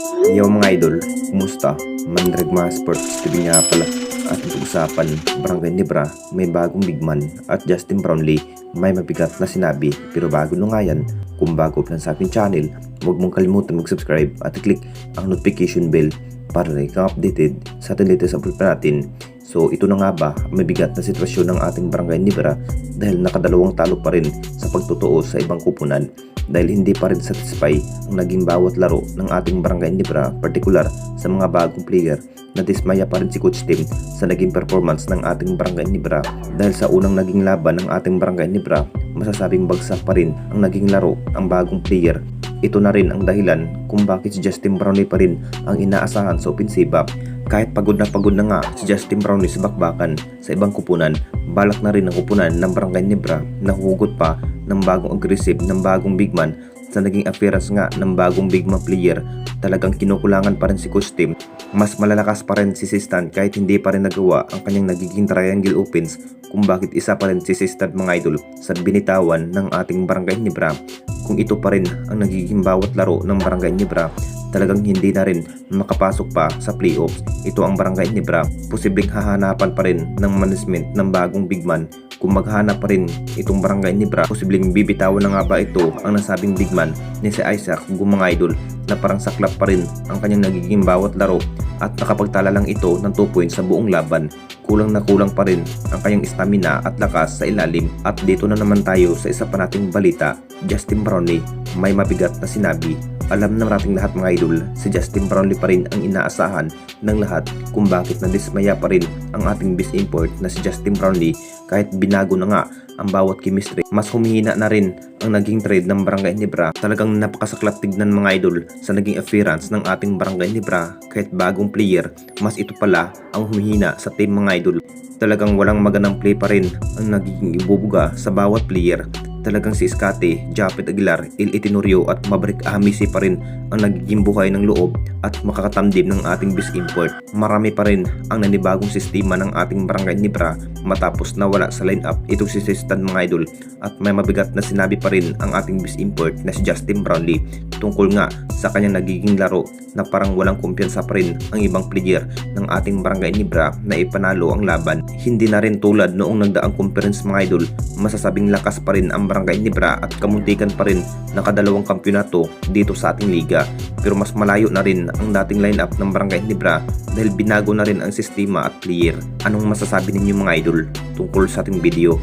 Yo mga idol, kumusta? Mandragma Sports TV nga pala. Ating usapan, Barangay Nebra, may bagong bigman at Justin Brownlee may mabigat na sinabi. Pero bago na nga yan, kung bago pa lang sa ating channel, huwag mong kalimutan mag-subscribe at i-click ang notification bell para ikaw updated sa ating latest upload pa natin. So ito na nga ba ang mabigat na sitwasyon ng ating Barangay Nebra dahil nakadalawang talo pa rin sa pagtotoo sa ibang kupunan dahil hindi pa rin satisfy ang naging bawat laro ng ating Barangay Nebra, partikular sa mga bagong player. Nadismaya pa rin si Coach Tim sa naging performance ng ating Barangay Nebra dahil sa unang naging laban ng ating Barangay Nebra, masasabing bagsak pa rin ang naging laro ang bagong player. Ito na rin ang dahilan kung bakit si Justin Brownlee pa rin ang inaasahan sa opensiba. Kahit pagod na nga si Justin Brownlee sa bakbakan sa ibang kupunan, balak na rin ang kupunan ng Barangay Nebra na hugot pa ng bagong aggressive ng bagong bigman sa naging appearance nga ng bagong bigman player. Talagang kinukulangan pa rin si Coach Tim. Mas malalakas pa rin si Sistan kahit hindi pa rin nagawa ang kanyang nagiging triangle opens kung bakit isa pa rin si Sistan mga idol sa binitawan ng ating Barangay Nebra. Kung ito pa rin ang nagiging bawat laro ng Barangay Nebra, talagang hindi na rin makapasok pa sa playoffs. Ito ang Barangay Nebra, posibleng hahanapan pa rin ng management ng bagong bigman. Kung maghanap pa rin itong Barangay Nebra, posibleng bibitawan na nga ba ito ang nasabing bigman ni si Isaac Gu mga idol na parang saklap pa rin ang kanyang nagiging bawat laro at nakapagtala lang ito ng 2 points sa buong laban. Kulang na kulang pa rin ang kanyang stamina at lakas sa ilalim. At dito na naman tayo sa isa pa nating balita. Justin Brownlee may mabigat na sinabi. Alam na nating lahat mga idol, si Justin Brownlee pa rin ang inaasahan ng lahat kung bakit nadismaya pa rin ang ating best import na si Justin Brownlee kahit binago na nga ang bawat chemistry. Mas humihina na rin ang naging trade ng Barangay Nebra. Talagang napakasaklap tignan mga idol sa naging appearance ng ating Barangay Nebra kahit bagong player, mas ito pala ang humihina sa team mga idol. Talagang walang magandang play pa rin ang nagiging ibubuga sa bawat player. Talagang si Scotty, Japet Aguilar, Il Itinorio at Maverick Ahamisi pa rin ang nagiging buhay ng loob at makakatamdim ng ating best import. Marami pa rin ang nanibagong sistema ng ating Barangay Nebra matapos nawala sa lineup itong si Sistan mga idol, at may mabigat na sinabi pa rin ang ating best import na si Justin Brownlee tungkol nga sa kanyang nagiging laro na parang walang kumpiyansa pa rin ang ibang player ng ating Barangay Nebra na ipanalo ang laban. Hindi na rin tulad noong nagdaang conference mga idol, masasabing lakas pa rin ang Barangay Nebra at kamuntikan pa rin nakadalawang kampyonato dito sa ating liga. Pero mas malayo na rin ang dating lineup ng Barangay Nebra dahil binago na rin ang sistema at player. Anong masasabi ninyo mga idol tungkol sa ating video?